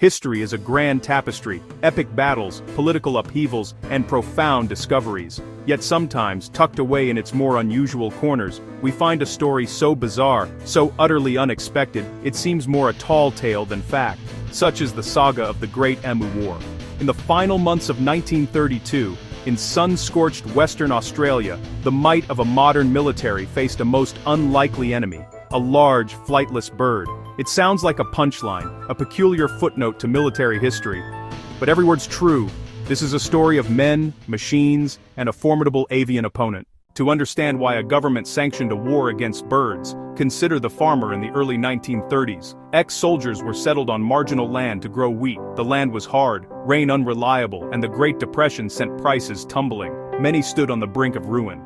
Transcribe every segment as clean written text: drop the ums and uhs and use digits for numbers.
History is a grand tapestry, epic battles, political upheavals, and profound discoveries. Yet sometimes, tucked away in its more unusual corners, we find a story so bizarre, so utterly unexpected, it seems more a tall tale than fact. Such is the saga of the Great Emu War. In the final months of 1932, in sun-scorched Western Australia, the might of a modern military faced a most unlikely enemy, a large, flightless bird. It sounds like a punchline, a peculiar footnote to military history. But every word's true. This is a story of men, machines, and a formidable avian opponent. To understand why a government sanctioned a war against birds, consider the farmer in the early 1930s. Ex-soldiers were settled on marginal land to grow wheat. The land was hard, rain unreliable, and the Great Depression sent prices tumbling. Many stood on the brink of ruin.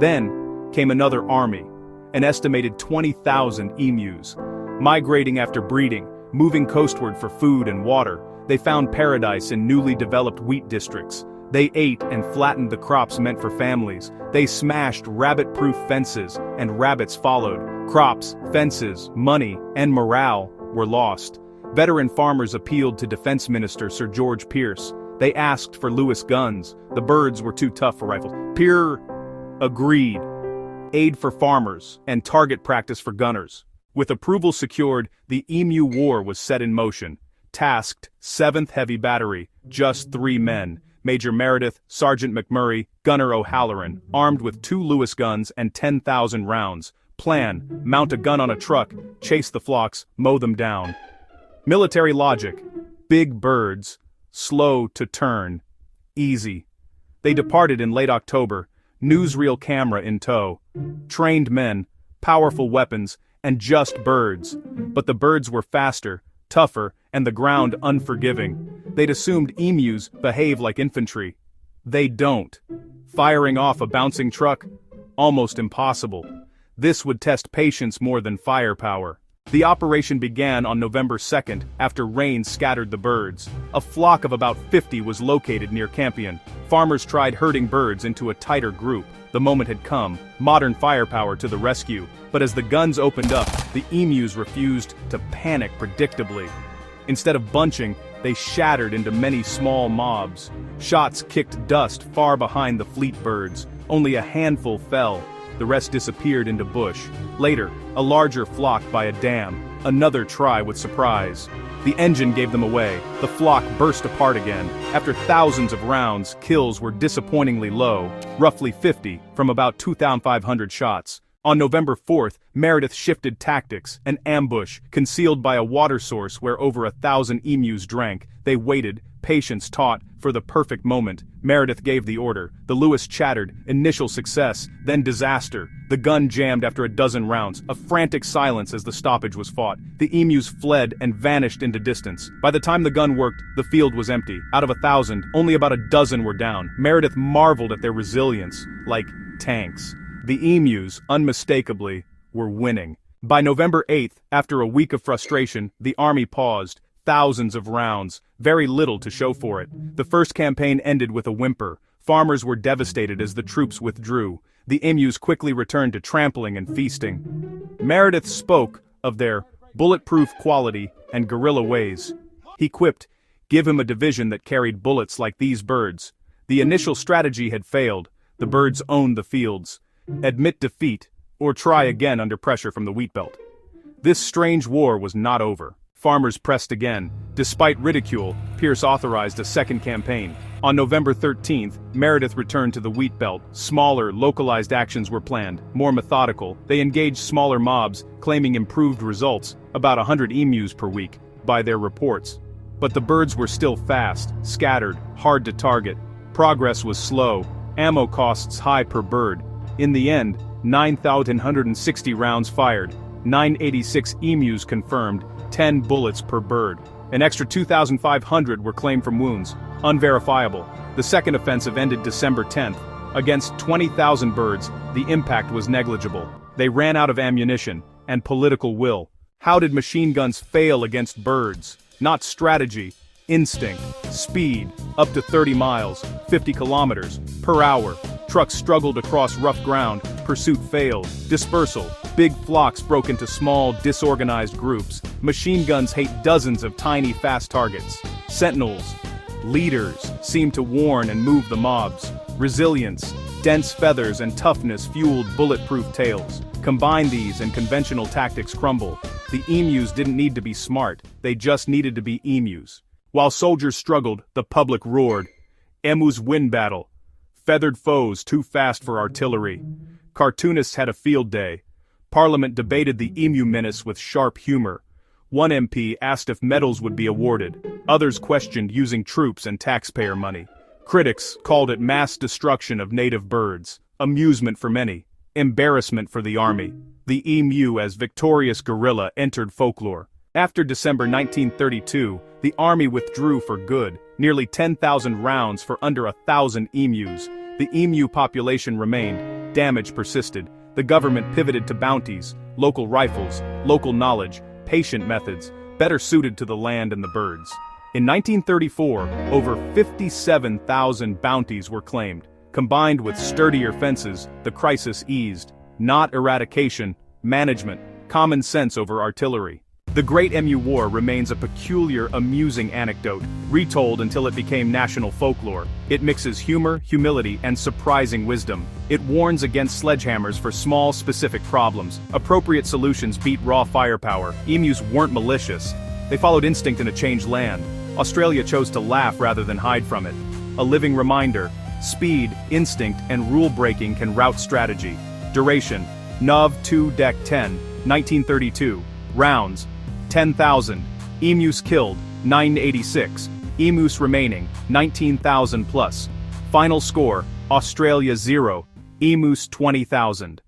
Then came another army, an estimated 20,000 emus. Migrating after breeding, moving coastward for food and water, they found paradise in newly developed wheat districts. They ate and flattened the crops meant for families. They smashed rabbit-proof fences, and rabbits followed. Crops, fences, money, and morale were lost. Veteran farmers appealed to Defense Minister Sir George Pierce. They asked for Lewis guns. The birds were too tough for rifles. Pierce agreed. Aid for farmers, and target practice for gunners. With approval secured, the Emu War was set in motion. Tasked, 7th Heavy Battery, just 3 men. Major Meredith, Sergeant McMurray, Gunner O'Halloran, armed with 2 Lewis guns and 10,000 rounds. Plan, mount a gun on a truck, chase the flocks, mow them down. Military logic. Big birds, slow to turn. Easy. They departed in late October, newsreel camera in tow. Trained men, powerful weapons, and just birds. But the birds were faster, tougher, and the ground unforgiving. They'd assumed emus behave like infantry. They don't. Firing off a bouncing truck? Almost impossible. This would test patience more than firepower. The operation began on November 2nd after rain scattered the birds. A flock of about 50 was located near Campion. Farmers tried herding birds into a tighter group. The moment had come, modern firepower to the rescue. But as the guns opened up, the emus refused to panic predictably. Instead of bunching, they shattered into many small mobs. Shots kicked dust far behind the fleet birds. Only a handful fell. The rest disappeared into bush. Later, a larger flock by a dam. Another try with surprise. The engine gave them away. The flock burst apart again. After thousands of rounds, kills were disappointingly low, roughly 50 from about 2,500 shots. On November 4th, Meredith shifted tactics, an ambush, concealed by a water source where over 1,000 emus drank. They waited, patience taught, for the perfect moment. Meredith gave the order. The Lewis chattered, initial success, then disaster. The gun jammed after a dozen rounds, a frantic silence as the stoppage was fought. The emus fled and vanished into distance. By the time the gun worked, the field was empty. Out of 1,000, only about a dozen were down. Meredith marveled at their resilience, like tanks. The emus, unmistakably, were winning. By November 8th, after a week of frustration, the army paused. Thousands of rounds, very little to show for it. The first campaign ended with a whimper. Farmers were devastated as the troops withdrew. The emus quickly returned to trampling and feasting. Meredith spoke of their bulletproof quality and guerrilla ways. He quipped, "Give him a division that carried bullets like these birds." The initial strategy had failed. The birds owned the fields. Admit defeat, or try again under pressure from the wheat belt. This strange war was not over. Farmers pressed again. Despite ridicule, Pierce authorized a second campaign. On November 13th, Meredith returned to the wheat belt. Smaller, localized actions were planned, more methodical. They engaged smaller mobs, claiming improved results, about 100 emus per week, by their reports. But the birds were still fast, scattered, hard to target. Progress was slow, ammo costs high per bird. In the end, 9,160 rounds fired, 986 emus confirmed, 10 bullets per bird. An extra 2,500 were claimed from wounds, unverifiable. The second offensive ended December 10th. Against 20,000 birds, the impact was negligible. They ran out of ammunition and political will. How did machine guns fail against birds? Not strategy, instinct, speed, up to 30 miles, 50 kilometers per hour. Trucks struggled across rough ground, pursuit failed, dispersal, Big flocks broke into small, disorganized groups. Machine guns hit dozens of tiny, fast targets. Sentinels, leaders, seemed to warn and move the mobs. Resilience, dense feathers and toughness fueled bulletproof tails. Combine these and conventional tactics crumble. The emus didn't need to be smart, they just needed to be emus. While soldiers struggled, the public roared. Emus win battle. Feathered foes too fast for artillery. Cartoonists had a field day. Parliament debated the emu menace with sharp humor. One MP asked if medals would be awarded. Others questioned using troops and taxpayer money. Critics called it mass destruction of native birds. Amusement for many. Embarrassment for the army. The emu as victorious guerrilla entered folklore. After December 1932, the army withdrew for good, nearly 10,000 rounds for under 1,000 emus. The emu population remained, damage persisted. The government pivoted to bounties, local rifles, local knowledge, patient methods, better suited to the land and the birds. In 1934, over 57,000 bounties were claimed. Combined with sturdier fences, the crisis eased. Not eradication, management, common sense over artillery. The Great Emu War remains a peculiar, amusing anecdote, retold until it became national folklore. It mixes humor, humility, and surprising wisdom. It warns against sledgehammers for small, specific problems. Appropriate solutions beat raw firepower. Emus weren't malicious. They followed instinct in a changed land. Australia chose to laugh rather than hide from it. A living reminder. Speed, instinct, and rule-breaking can rout strategy. Duration. Nov 2 Dec 10, 1932. Rounds. 10,000. Emus killed, 986. Emus remaining, 19,000 plus. Final score, Australia 0. Emus 20,000.